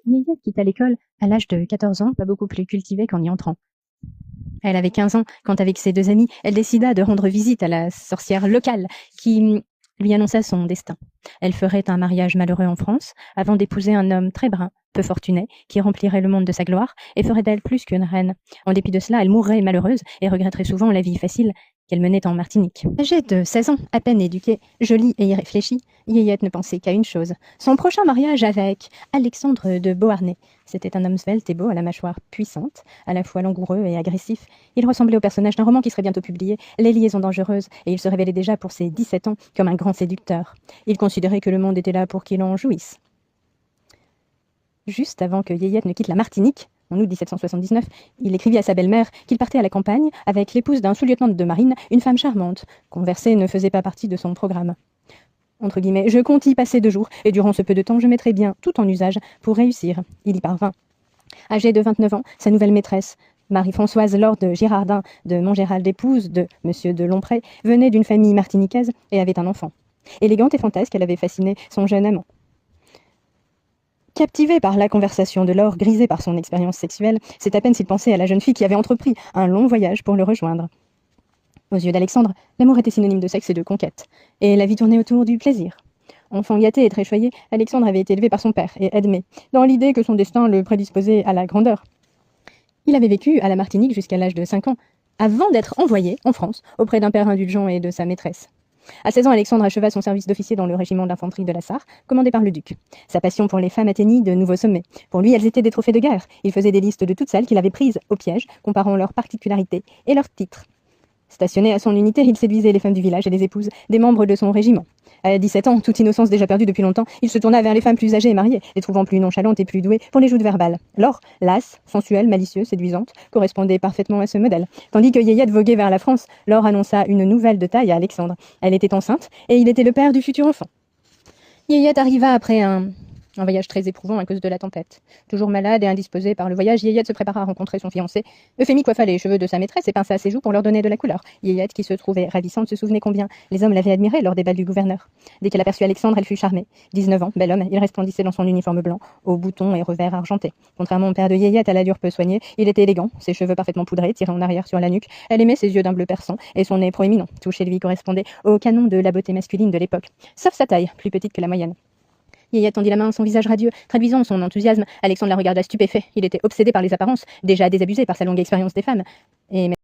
Yeyette quitta l'école à l'âge de 14 ans, pas beaucoup plus cultivée qu'en y entrant. Elle avait 15 ans quand, avec ses 2 amis, elle décida de rendre visite à la sorcière locale qui lui annonça son destin. Elle ferait un mariage malheureux en France avant d'épouser un homme très brun, peu fortuné, qui remplirait le monde de sa gloire et ferait d'elle plus qu'une reine. En dépit de cela, elle mourrait malheureuse et regretterait souvent la vie facile qu'elle menait en Martinique. Âgée de 16 ans, à peine éduquée, jolie et irréfléchie, Yeyette ne pensait qu'à une chose, son prochain mariage avec Alexandre de Beauharnais. C'était un homme svelte et beau, à la mâchoire puissante, à la fois langoureux et agressif. Il ressemblait au personnage d'un roman qui serait bientôt publié, Les liaisons dangereuses, et il se révélait déjà pour ses 17 ans comme un grand séducteur. Il considérait que le monde était là pour qu'il en jouisse. Juste avant que Yeyette ne quitte la Martinique, en août 1779, il écrivit à sa belle-mère qu'il partait à la campagne avec l'épouse d'un sous-lieutenant de marine, une femme charmante. Converser ne faisait pas partie de son programme. Entre guillemets, je compte y passer 2 jours, et durant ce peu de temps, je mettrai bien tout en usage pour réussir. Il y parvint. Âgée de 29 ans, sa nouvelle maîtresse, Marie-Françoise Laure de Girardin de Montgéral, épouse de M. de Lomprey, venait d'une famille martiniquaise et avait un enfant. Élégante et fantasque, elle avait fasciné son jeune amant. Captivé par la conversation de Laure, grisé par son expérience sexuelle, c'est à peine s'il pensait à la jeune fille qui avait entrepris un long voyage pour le rejoindre. Aux yeux d'Alexandre, l'amour était synonyme de sexe et de conquête, et la vie tournait autour du plaisir. Enfant gâté et très choyé, Alexandre avait été élevé par son père et Edmé, dans l'idée que son destin le prédisposait à la grandeur. Il avait vécu à la Martinique jusqu'à l'âge de 5 ans, avant d'être envoyé en France auprès d'un père indulgent et de sa maîtresse. À 16 ans, Alexandre acheva son service d'officier dans le régiment d'infanterie de la Sarre, commandé par le duc. Sa passion pour les femmes atteignit de nouveaux sommets. Pour lui, elles étaient des trophées de guerre. Il faisait des listes de toutes celles qu'il avait prises au piège, comparant leurs particularités et leurs titres. Stationné à son unité, il séduisait les femmes du village et les épouses des membres de son régiment. À 17 ans, toute innocence déjà perdue depuis longtemps, il se tourna vers les femmes plus âgées et mariées, les trouvant plus nonchalantes et plus douées pour les joutes verbales. Laure, lasse, sensuelle, malicieuse, séduisante, correspondait parfaitement à ce modèle. Tandis que Yeyette voguait vers la France, Laure annonça une nouvelle de taille à Alexandre. Elle était enceinte et il était le père du futur enfant. Yeyette arriva après un voyage très éprouvant à cause de la tempête. Toujours malade et indisposée par le voyage, Yeyette se prépara à rencontrer son fiancé. Euphémie coiffa les cheveux de sa maîtresse et pinça ses joues pour leur donner de la couleur. Yeyette, qui se trouvait ravissante, se souvenait combien les hommes l'avaient admirée lors des bals du gouverneur. Dès qu'elle aperçut Alexandre, elle fut charmée. 19 ans, bel homme, il resplendissait dans son uniforme blanc, aux boutons et revers argentés. Contrairement au père de Yeyette, à l'allure peu soignée, il était élégant, ses cheveux parfaitement poudrés, tirés en arrière sur la nuque. Elle aimait ses yeux d'un bleu perçant et son nez proéminent. Tout chez lui correspondait au canon de la beauté masculine de l'époque, sauf sa taille, plus petite que la moyenne. Yeyette tendit la main à son visage radieux, traduisant son enthousiasme. Alexandre la regarda stupéfait. Il était obsédé par les apparences, déjà désabusé par sa longue expérience des femmes. Et